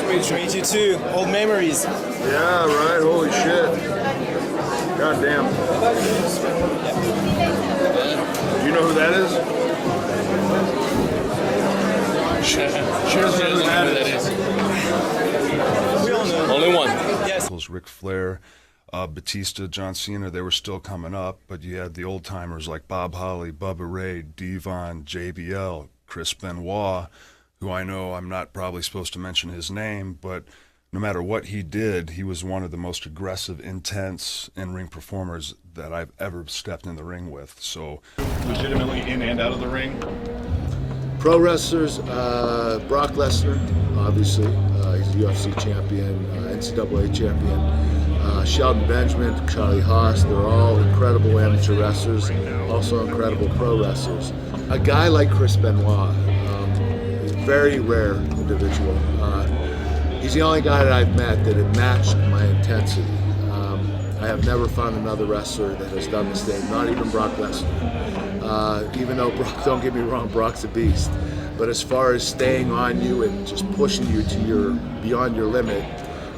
Great to meet you too. Old memories. Yeah, right. Holy shit. God damn. Do you know who that is? She doesn't know who that is. We all know. Only one. Yes. Ric Flair, Batista, John Cena, they were still coming up, but you had the old timers like Bob Holly, Bubba Ray, Devon, JBL, Chris Benoit, who I know I'm not probably supposed to mention his name, but no matter what he did, he was one of the most aggressive, intense in-ring performers that I've ever stepped in the ring with. So, legitimately in and out of the ring. Pro wrestlers, Brock Lesnar, obviously. He's a UFC champion, NCAA champion. Shelton Benjamin, Charlie Haas, they're all incredible amateur wrestlers, also incredible pro wrestlers. A guy like Chris Benoit, very rare individual. He's the only guy that I've met that had matched my intensity. I have never found another wrestler that has done the same, not even Brock Lesnar. Even though Brock, don't get me wrong, Brock's a beast. But as far as staying on you and just pushing you to beyond your limit,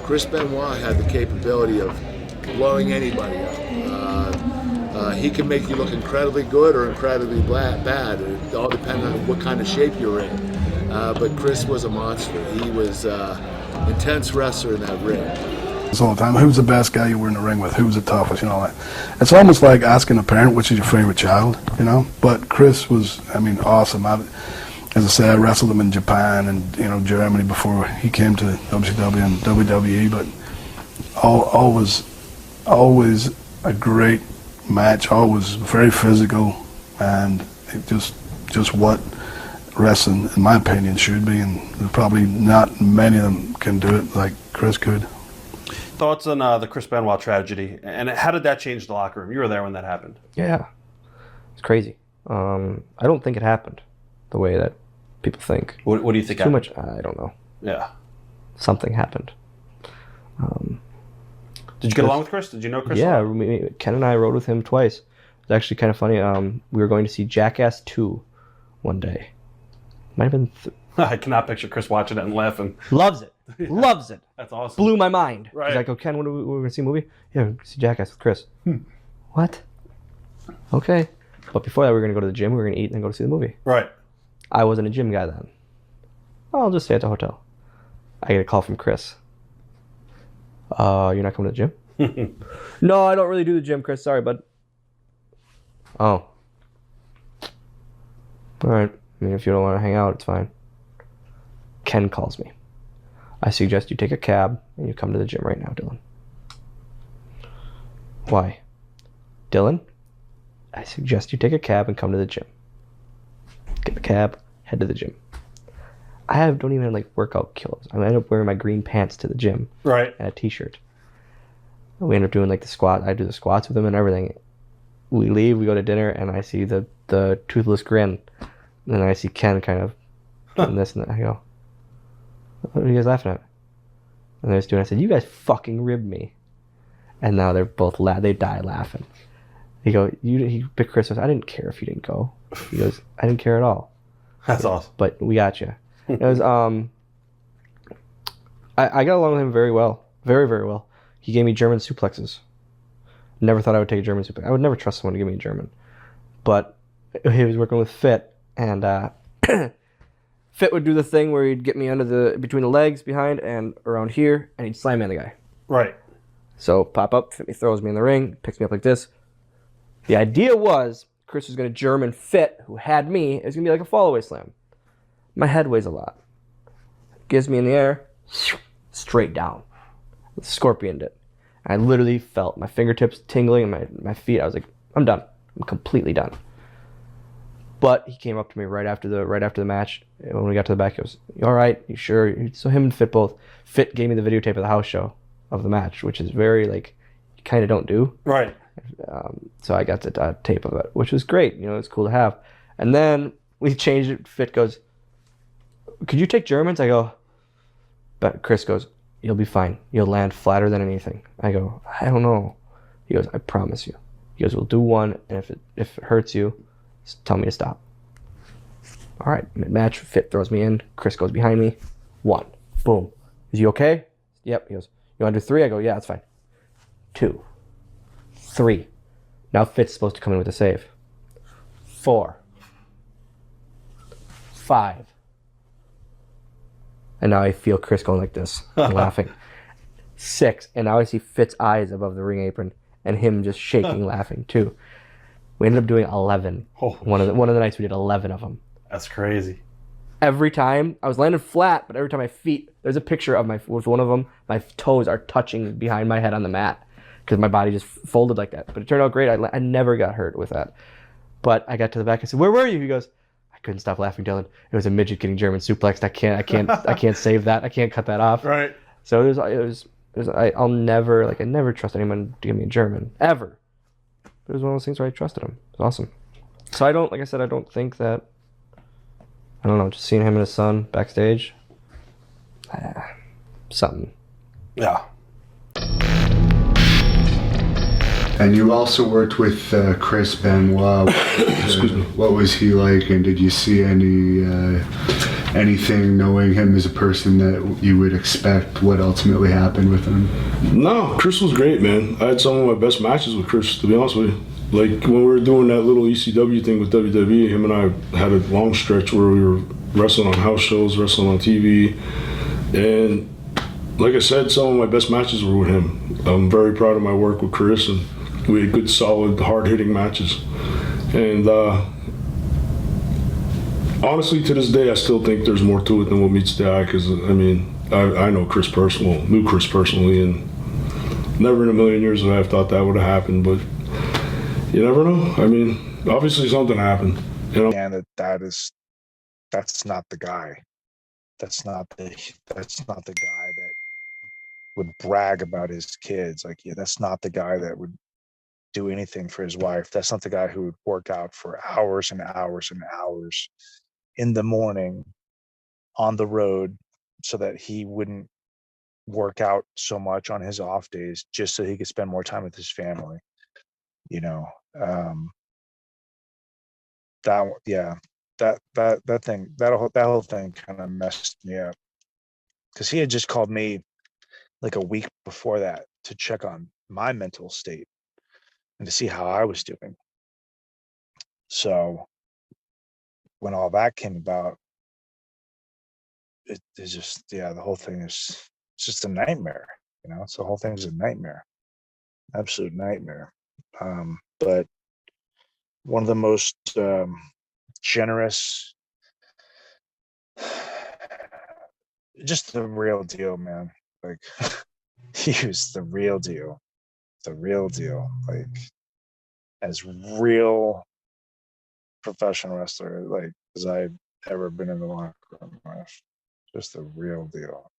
Chris Benoit had the capability of blowing anybody up. He can make you look incredibly good or incredibly bad. It all depends on what kind of shape you're in. But Chris was a monster. He was intense wrestler in that ring. All the time, who's the best guy you were in the ring with? Who's the toughest? You know, like, it's almost like asking a parent which is your favorite child. You know, but Chris was, I mean, awesome. As I said, I wrestled him in Japan and Germany before he came to WCW and WWE. But always a great match. Always very physical, and it just what wrestling, in my opinion, should be. And probably not many of them can do it like Chris could. Thoughts on the Chris Benoit tragedy, and how did that change the locker room? You were there when that happened. Yeah, it's crazy. I don't think it happened the way that people think. What do you think? Too much. I don't know. Yeah, something happened. Did you get along with Chris? Did you know Chris? Yeah, Ken and I rode with him twice. It's actually kind of funny. We were going to see Jackass 2 one day. Might have been. I cannot picture Chris watching it and laughing. Loves it. Loves it. That's awesome. Blew my mind. Right. He's like, "Oh, Ken, when are we going to see a movie? Yeah, we're going to see Jackass with Chris." What? Okay. But before that, we were going to go to the gym. We were going to eat and then go to see the movie. Right. I wasn't a gym guy then. I'll just stay at the hotel. I get a call from Chris. You're not coming to the gym? No, I don't really do the gym, Chris. Sorry, bud. Oh. All right. I mean, if you don't want to hang out, it's fine. Ken calls me. I suggest you take a cab and you come to the gym right now, Dylan. Why? Dylan, I suggest you take a cab and come to the gym. Get the cab, head to the gym. I don't even have like workout clothes. I end up wearing my green pants to the gym. Right. And a t-shirt. We end up doing like the squat. I do the squats with him and everything. We leave, we go to dinner, and I see the toothless grin. And then I see Ken kind of doing this, and I go, "What are you guys laughing at?" And they're just doing. I said, "You guys fucking ribbed me." And now they're both they die laughing. He picked Chris. I didn't care if you didn't go. He goes, "I didn't care at all." That's awesome. But we got you. It was I got along with him very well, very very well. He gave me German suplexes. Never thought I would take a German suplex. I would never trust someone to give me a German. But he was working with Fit, and Fit would do the thing where he'd get me between the legs, behind, and around here, and he'd slam me on the guy. Right. So pop up, Fit me, throws me in the ring, picks me up like this. The idea was Chris was going to German Fit, who had me. It was going to be like a fall-away slam. My head weighs a lot. Gives me in the air, straight down. Scorpioned it. I literally felt my fingertips tingling and my feet. I was like, I'm done. I'm completely done. But he came up to me right after the match. When we got to the back, he goes, "You all right? You sure?" So him and Fit both. Fit gave me the videotape of the house show of the match, which is very you kind of don't do. Right. So I got the tape of it, which was great. It's cool to have. And then we changed it. Fit goes, "Could you take Germans?" I go, but Chris goes, "You'll be fine. You'll land flatter than anything." I go, "I don't know." He goes, "I promise you." He goes, "We'll do one, and if it hurts you, just tell me to stop." All right, mid-match, Fit throws me in. Chris goes behind me. One. Boom. Is you okay? Yep. He goes, you want to do 3? I go, yeah, that's fine. 2, 3. Now Fitz supposed to come in with a save. 4, 5. And now I feel Chris going like this, and laughing. 6, and now I see Fitz's eyes above the ring apron, and him just shaking, laughing too. We ended up doing 11. Oh. One of the nights we did 11 of them. That's crazy. Every time I was landing flat, but every time my feet, there's a picture of with one of them, my toes are touching behind my head on the mat because my body just folded like that. But it turned out great. I never got hurt with that. But I got to the back. I said, "Where were you?" He goes, "I couldn't stop laughing, Dylan. It was a midget getting German suplexed. I can't save that. I can't cut that off." Right. So I'll never I never trust anyone to give me a German ever. But it was one of those things where I trusted him. It was awesome. So I don't think that. I don't know. Just seeing him and his son backstage. Something. Yeah. And you also worked with Chris Benoit. What was he like, and did you see anything, knowing him as a person, that you would expect what ultimately happened with him? No, Chris was great, man. I had some of my best matches with Chris, to be honest with you. Like when we were doing that little ECW thing with WWE, him and I had a long stretch where we were wrestling on house shows, wrestling on TV, and like I said, some of my best matches were with him. I'm very proud of my work with Chris, and we had good, solid, hard-hitting matches. And honestly, to this day, I still think there's more to it than what meets the eye. Because I mean, I know knew Chris personally, and never in a million years would I have thought that would have happened. But you never know. I mean, obviously something happened. You know, And that's not the guy. That's not the guy that would brag about his kids. Like, yeah, that's not the guy that would do anything for his wife. That's not the guy who would work out for hours and hours and hours in the morning on the road so that he wouldn't work out so much on his off days just so he could spend more time with his family. You know, that whole thing kind of messed me up, because he had just called me like a week before that to check on my mental state and to see how I was doing. So when all that came about, it's just, the whole thing it's just a nightmare, you know. So the whole thing's a nightmare, absolute nightmare. But one of the most generous, just the real deal, man. Like, he was the real deal, like as real professional wrestler like as I've ever been in the locker room with. Just the real deal.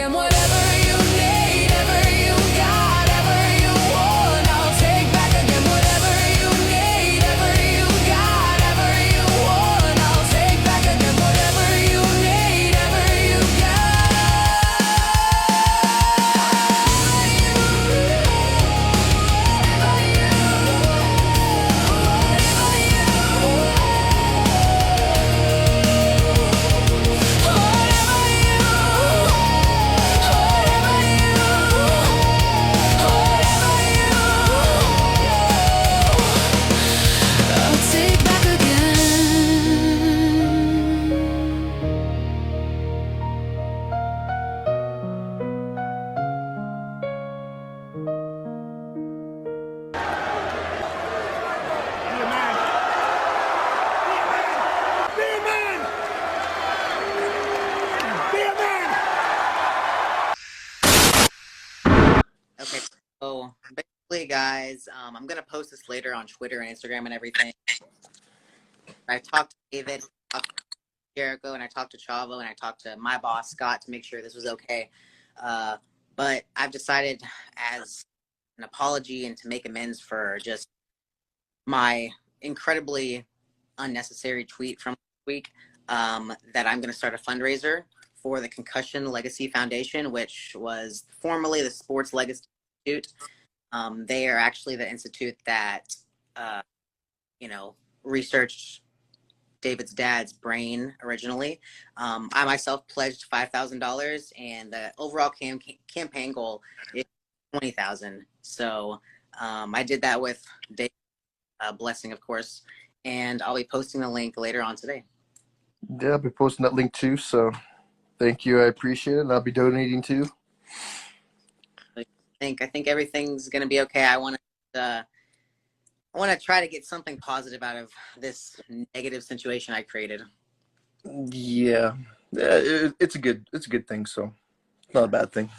again. Whatever you need, ever you got, ever you want, I'll take back again. Whatever you need, ever you got, ever you want, I'll take back again. Whatever you need, ever you I'll take back again. Okay, so basically, guys, I'm gonna post this later on Twitter and Instagram and everything. I talked to David, talked to Jericho, and I talked to Chavo, and I talked to my boss Scott to make sure this was okay. But I've decided, as an apology and to make amends for just my incredibly unnecessary tweet from last week, that I'm gonna start a fundraiser for the Concussion Legacy Foundation, which was formerly the Sports Legacy Institute. They are actually the institute that, researched David's dad's brain originally. I myself pledged $5,000, and the overall campaign goal is $20,000. So I did that with David's blessing, of course, and I'll be posting the link later on today. Yeah, I'll be posting that link too. So thank you. I appreciate it. And I'll be donating too. I think everything's gonna be okay. I want to try to get something positive out of this negative situation I created. Yeah, it's a good thing. So it's not a bad thing.